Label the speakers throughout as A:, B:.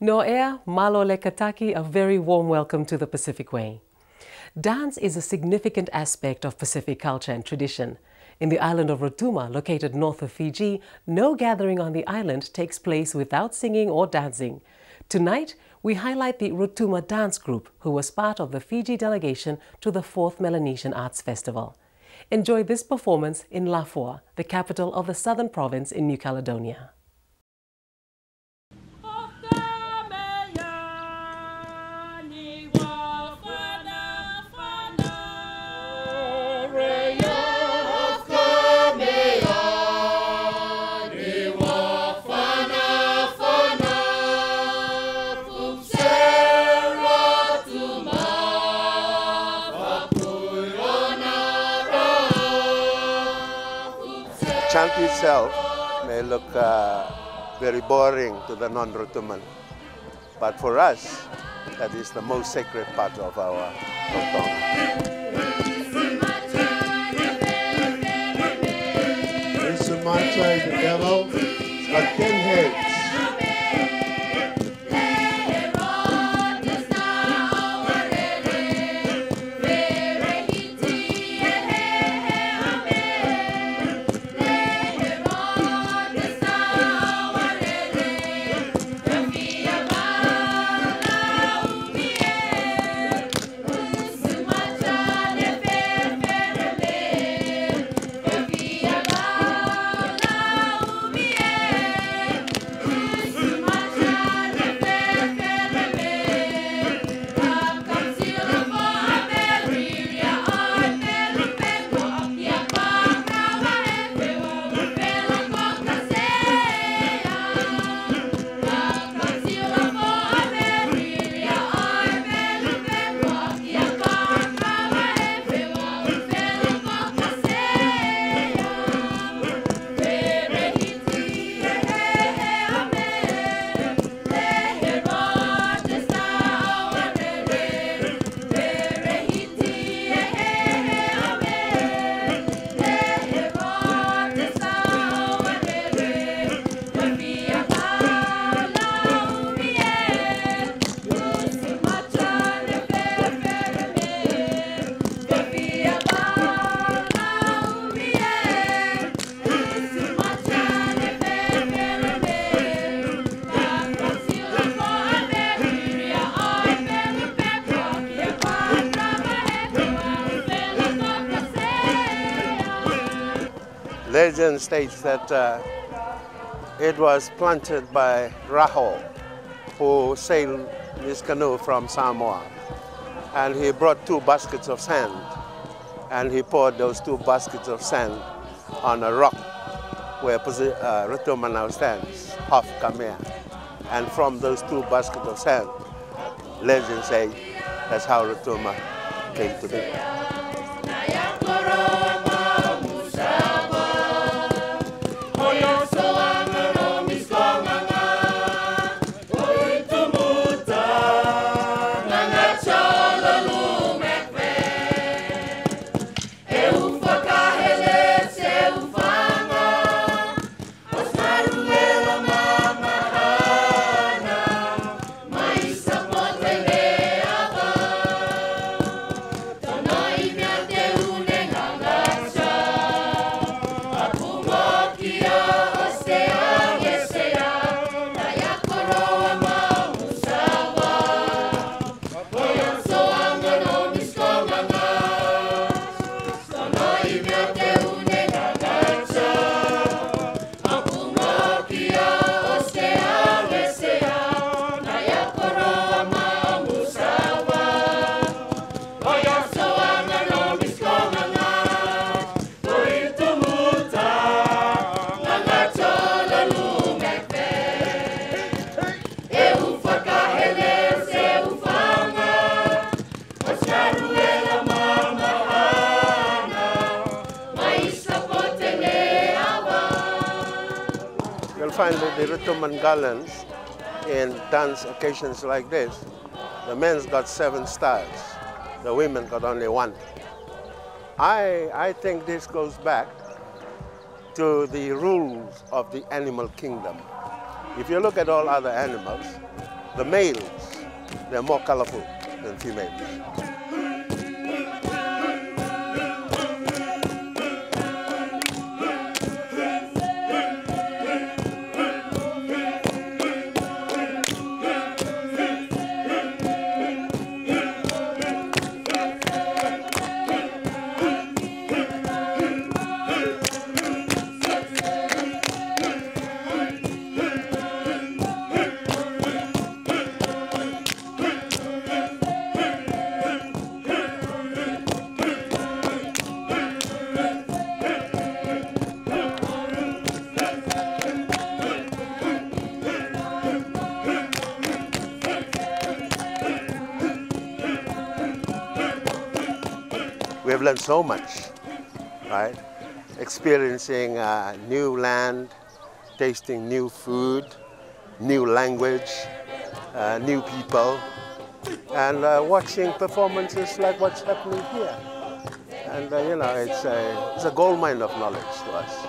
A: No'ea, Malole Kataki, a very warm welcome to the Pacific Way. Dance is a significant aspect of Pacific culture and tradition. In the island of Rotuma, located north of Fiji, no gathering on the island takes place without singing or dancing. Tonight, we highlight the Rotuma Dance Group, who was part of the Fiji delegation to the 4th Melanesian Arts Festival. Enjoy this performance in Lafua, the capital of the southern province in New Caledonia.
B: The chant itself may look very boring to the non-Rotuman, but for us, that is the most sacred part of our Rotong.
C: In Sumatra is the devil, it's got 10 heads.
B: Legend states that it was planted by Raho, who sailed his canoe from Samoa. And he brought 2 baskets of sand, and he poured those 2 baskets of sand on a rock where Rotuma now stands, off Kamea. And from those 2 baskets of sand, legends say that's how Rotuma came to be. Find the Rotuman gallants in dance occasions like this. The men's got 7 stars, the women got only 1. I think this goes back to the rules of the animal kingdom. If you look at all other animals, the males, they're more colorful than females. We have learned so much, right? Experiencing new land, tasting new food, new language, new people, and watching performances like what's happening here. And you know, it's a gold mine of knowledge to us.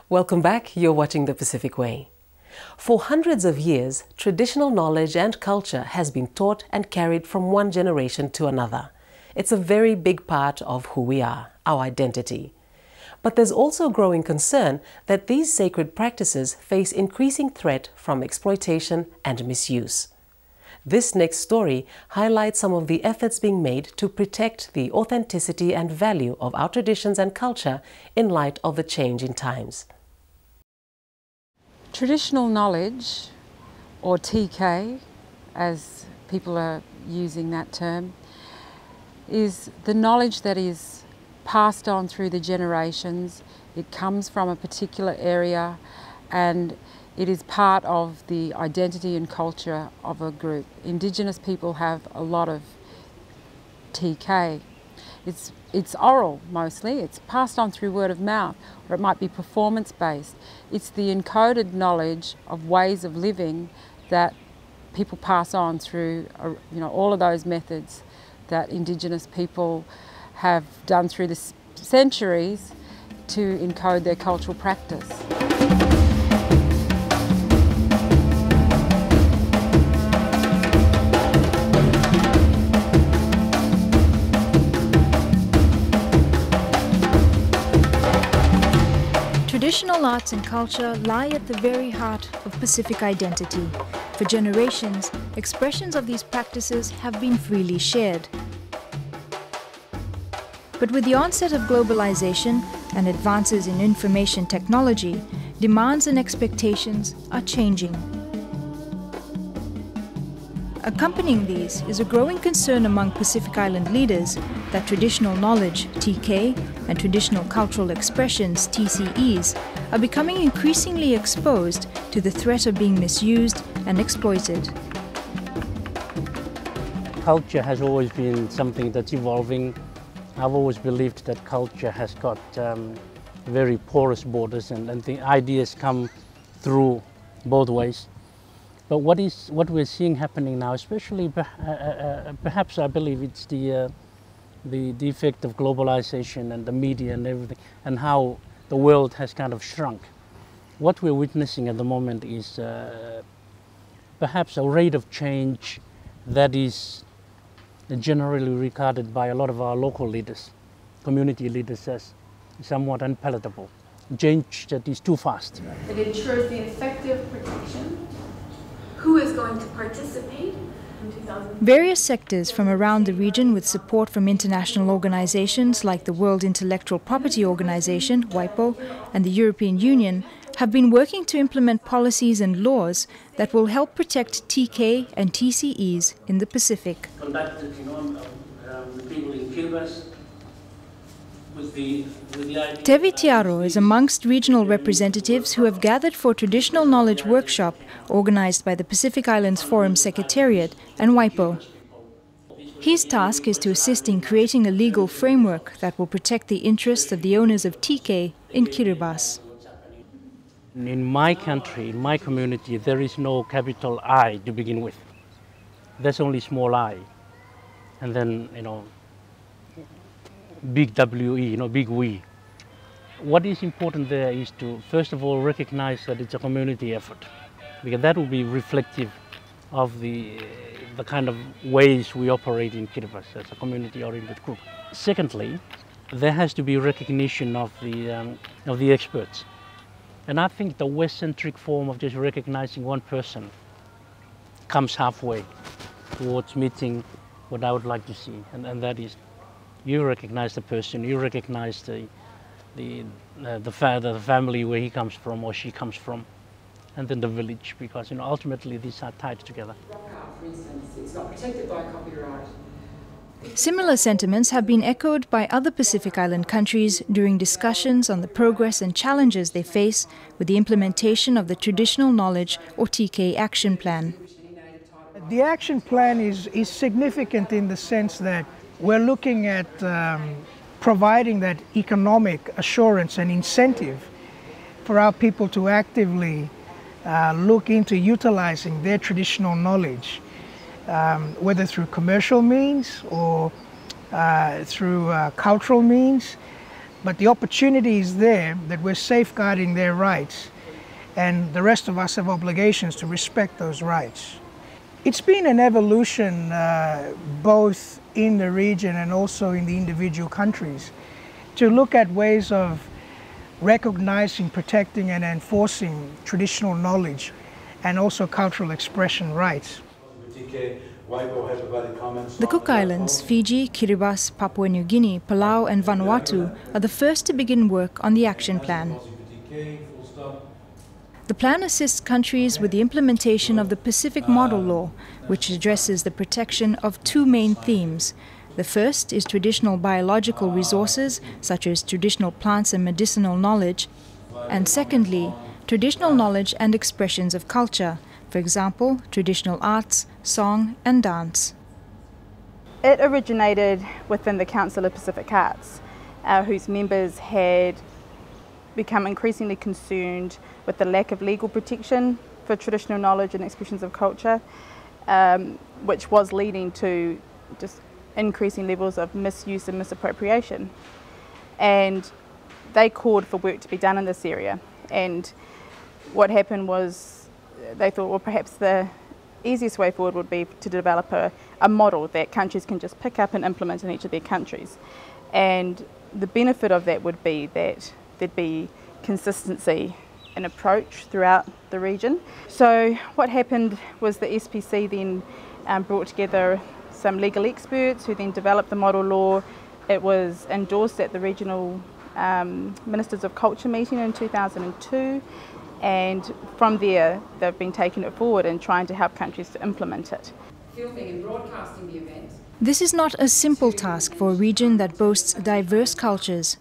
A: Welcome back. You're watching The Pacific Way. For hundreds of years, traditional knowledge and culture has been taught and carried from one generation to another. It's a very big part of who we are, our identity. But there's also growing concern that these sacred practices face increasing threat from exploitation and misuse. This next story highlights some of the efforts being made to protect the authenticity and value of our traditions and culture in light of the change in times.
D: Traditional knowledge, or TK, as people are using that term, is the knowledge that is passed on through the generations. It comes from a particular area and it is part of the identity and culture of a group. Indigenous people have a lot of TK. It's oral mostly, it's passed on through word of mouth, or it might be performance-based. It's the encoded knowledge of ways of living that people pass on through all of those methods that Indigenous people have done through the centuries to encode their cultural practice.
E: Traditional arts and culture lie at the very heart of Pacific identity. For generations, expressions of these practices have been freely shared. But with the onset of globalization and advances in information technology, demands and expectations are changing. Accompanying these is a growing concern among Pacific Island leaders that traditional knowledge, TK, and traditional cultural expressions, TCEs, are becoming increasingly exposed to the threat of being misused and exploited.
F: culture has always been something that's evolving. I've always believed that culture has got very porous borders, and the ideas come through both ways. But what we're seeing happening now, especially perhaps I believe it's the effect of globalization and the media and everything, and how the world has kind of shrunk. What we're witnessing at the moment is perhaps a rate of change that is generally regarded by a lot of our local leaders, community leaders, as somewhat unpalatable. Change that is too fast.
G: It ensures the effective protection. Who is going to participate?
E: Various sectors from around the region, with support from international organizations like the World Intellectual Property Organization, WIPO, and the European Union, have been working to implement policies and laws that will help protect TK and TCEs in the Pacific.
F: Conducted, the people in Kiribati with the idea.
E: Tevi Tiaro is amongst regional representatives who have gathered for traditional knowledge workshop organized by the Pacific Islands Forum Secretariat and WIPO. His task is to assist in creating a legal framework that will protect the interests of the owners of TK in Kiribati.
F: In my country, in my community, there is no capital I to begin with. There's only small I. And then, big WE, big we. What is important there is to, first of all, recognize that it's a community effort, because that will be reflective of the kind of ways we operate in Kiribati as a community-oriented group. Secondly, there has to be recognition of the experts. And I think the West-centric form of just recognizing one person comes halfway towards meeting what I would like to see, and that is you recognize the person, you recognize the family where he comes from or she comes from, and then the village, because ultimately these are tied together.
H: For instance, it's not protected by copyright.
E: Similar sentiments have been echoed by other Pacific Island countries during discussions on the progress and challenges they face with the implementation of the Traditional Knowledge or TK Action Plan.
I: The action plan is significant in the sense that we're looking at providing that economic assurance and incentive for our people to actively look into utilizing their traditional knowledge, whether through commercial means or through cultural means. But the opportunity is there that we're safeguarding their rights, and the rest of us have obligations to respect those rights. It's been an evolution both in the region and also in the individual countries to look at ways of recognizing, protecting and enforcing traditional knowledge and also cultural expression rights.
E: The Cook Islands, Fiji, Kiribati, Papua New Guinea, Palau and Vanuatu are the first to begin work on the action plan. The plan assists countries with the implementation of the Pacific Model Law, which addresses the protection of two main themes. The first is traditional biological resources, such as traditional plants and medicinal knowledge, and secondly, traditional knowledge and expressions of culture, for example, traditional arts, song and dance.
J: It originated within the Council of Pacific Arts, whose members had become increasingly concerned with the lack of legal protection for traditional knowledge and expressions of culture, which was leading to just increasing levels of misuse and misappropriation. And they called for work to be done in this area. And what happened was they thought, well, perhaps the easiest way forward would be to develop a model that countries can just pick up and implement in each of their countries. And the benefit of that would be that there'd be consistency in approach throughout the region. So what happened was the SPC then brought together some legal experts who then developed the model law. It was endorsed at the regional Ministers of Culture meeting in 2002, and from there they've been taking it forward and trying to help countries to implement it.
H: Filming and broadcasting the event.
E: This is not a simple task for a region that boasts diverse cultures.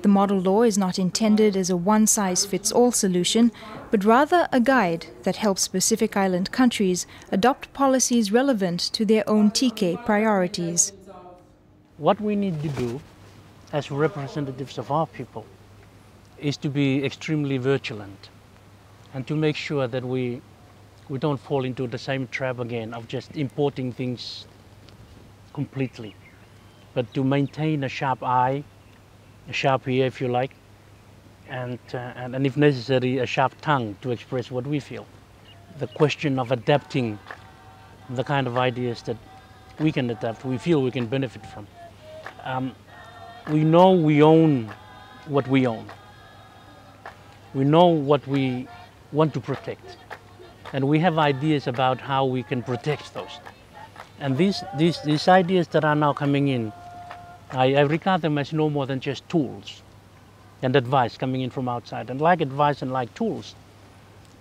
E: The model law is not intended as a one-size-fits-all solution, but rather a guide that helps Pacific Island countries adopt policies relevant to their own TK priorities.
F: What we need to do as representatives of our people is to be extremely vigilant and to make sure that we don't fall into the same trap again of just importing things completely, but to maintain a sharp eye, a sharp ear if you like, and if necessary a sharp tongue to express what we feel. The question of adapting the kind of ideas that we can adapt, we feel we can benefit from. We know we own what we own. We know what we want to protect. And we have ideas about how we can protect those. And these ideas that are now coming in, I regard them as no more than just tools and advice coming in from outside. And like advice and like tools,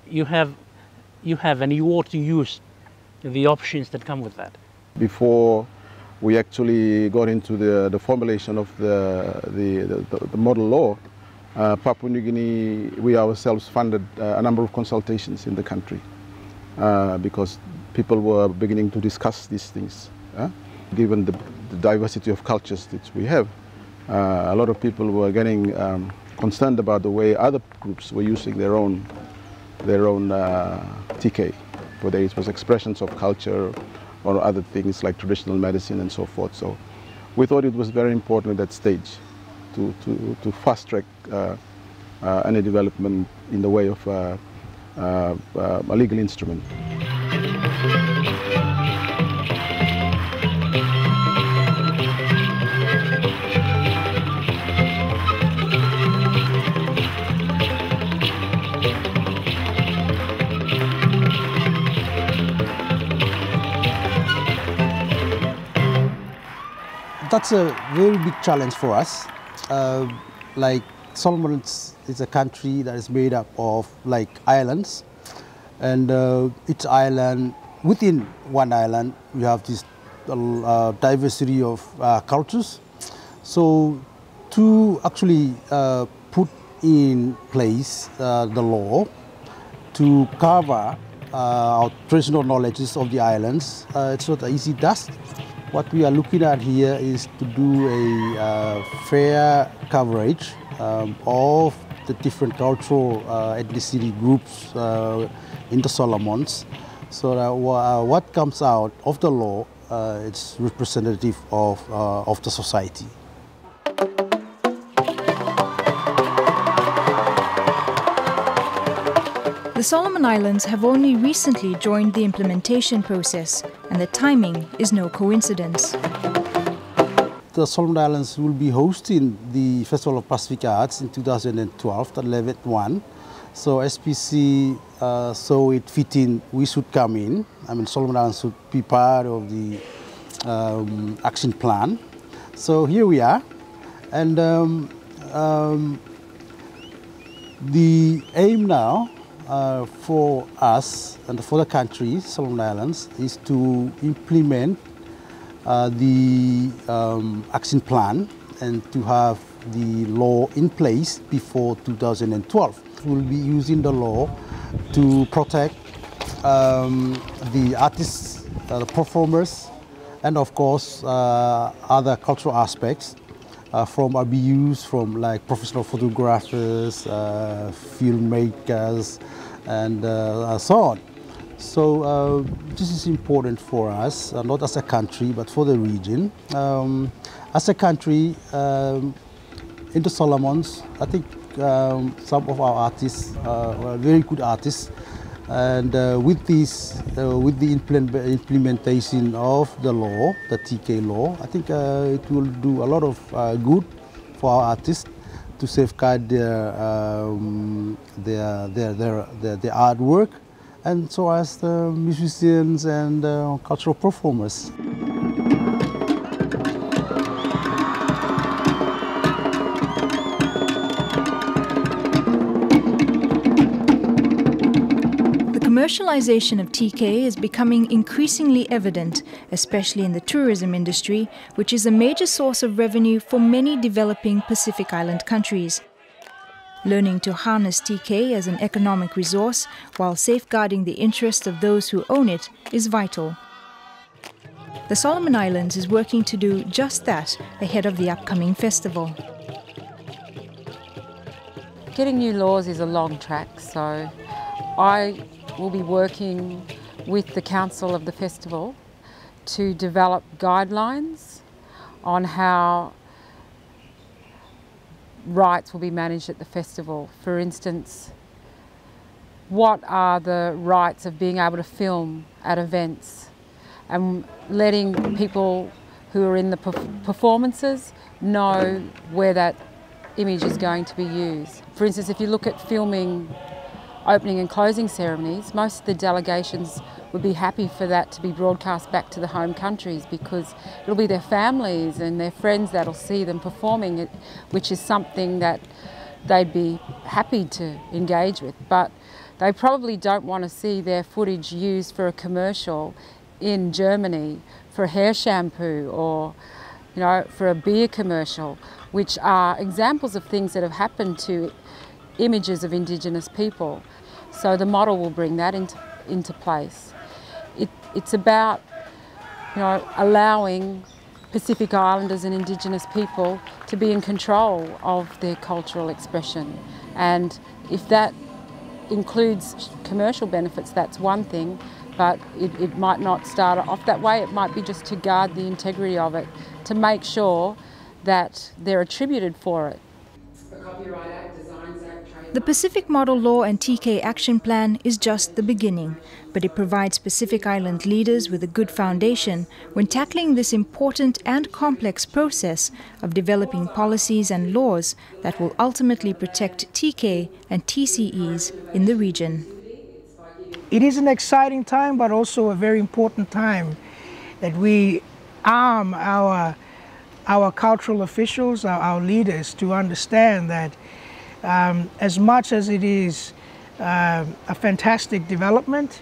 F: you have and you ought to use the options that come with that.
K: Before we actually got into the formulation of the model law, Papua New Guinea, we ourselves funded a number of consultations in the country because people were beginning to discuss these things. Given the diversity of cultures that we have, a lot of people were getting concerned about the way other groups were using their own TK, whether it was expressions of culture or other things like traditional medicine and so forth. So we thought it was very important at that stage to fast track any development in the way of a legal instrument.
L: That's a very big challenge for us. Like Solomons is a country that is made up of like islands, and each island, within one island, we have this diversity of cultures. So to actually put in place the law to cover our traditional knowledges of the islands, it's not an easy task. What we are looking at here is to do a fair coverage of the different cultural ethnicity groups in the Solomons, so that what comes out of the law it's representative of the society.
E: The Solomon Islands have only recently joined the implementation process, and the timing is no coincidence.
L: The Solomon Islands will be hosting the Festival of Pacific Arts in 2012, the 11th one. So SPC saw it fitting, we should come in. I mean, Solomon Islands should be part of the action plan. So here we are. And the aim now for us and for the country, Solomon Islands, is to implement the action plan and to have the law in place before 2012. We'll be using the law to protect the artists, the performers, and of course other cultural aspects from abuse from like professional photographers, filmmakers, and so on. So this is important for us, not as a country, but for the region. As a country, in the Solomons, I think some of our artists are very good artists, and with this, with the implementation of the law, the TK law, I think it will do a lot of good for our artists to safeguard their artwork, and so as the musicians and cultural performers.
E: The commercialization of TK is becoming increasingly evident, especially in the tourism industry, which is a major source of revenue for many developing Pacific Island countries. Learning to harness TK as an economic resource while safeguarding the interests of those who own it is vital. The Solomon Islands is working to do just that ahead of the upcoming festival.
D: Getting new laws is a long track, so I will be working with the council of the festival to develop guidelines on how rights will be managed at the festival. For instance, what are the rights of being able to film at events, and letting people who are in the performances know where that image is going to be used. For instance, if you look at filming opening and closing ceremonies, most of the delegations would be happy for that to be broadcast back to the home countries, because it'll be their families and their friends that'll see them performing it, which is something that they'd be happy to engage with. But they probably don't want to see their footage used for a commercial in Germany for hair shampoo, or for a beer commercial, which are examples of things that have happened to images of Indigenous people. So the model will bring that into place. It's about allowing Pacific Islanders and Indigenous people to be in control of their cultural expression. And if that includes commercial benefits, that's one thing, but it might not start off that way. It might be just to guard the integrity of it, to make sure that they're attributed for it.
E: The Pacific Model Law and TK Action Plan is just the beginning, but it provides Pacific Island leaders with a good foundation when tackling this important and complex process of developing policies and laws that will ultimately protect TK and TCEs in the region.
I: It is an exciting time, but also a very important time that we arm our cultural officials, our leaders, to understand that as much as it is a fantastic development,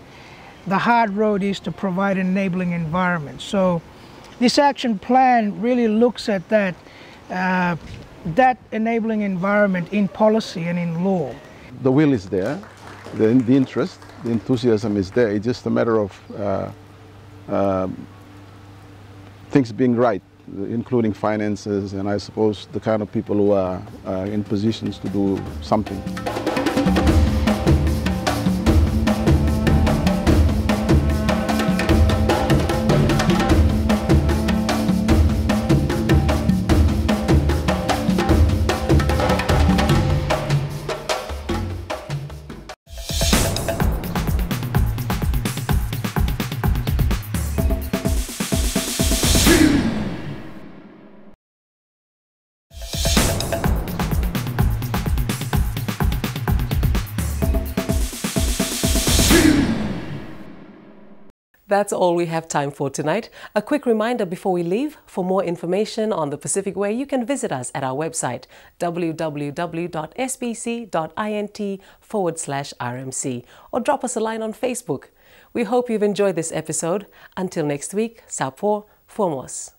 I: the hard road is to provide an enabling environment. So this action plan really looks at that enabling environment in policy and in law.
K: The will is there, the interest, the enthusiasm is there. It's just a matter of things being right, including finances, and I suppose the kind of people who are in positions to do something.
A: That's all we have time for tonight. A quick reminder before we leave, for more information on the Pacific Way, you can visit us at our website, www.sbc.int/RMC, or drop us a line on Facebook. We hope you've enjoyed this episode. Until next week, Sapo Formos.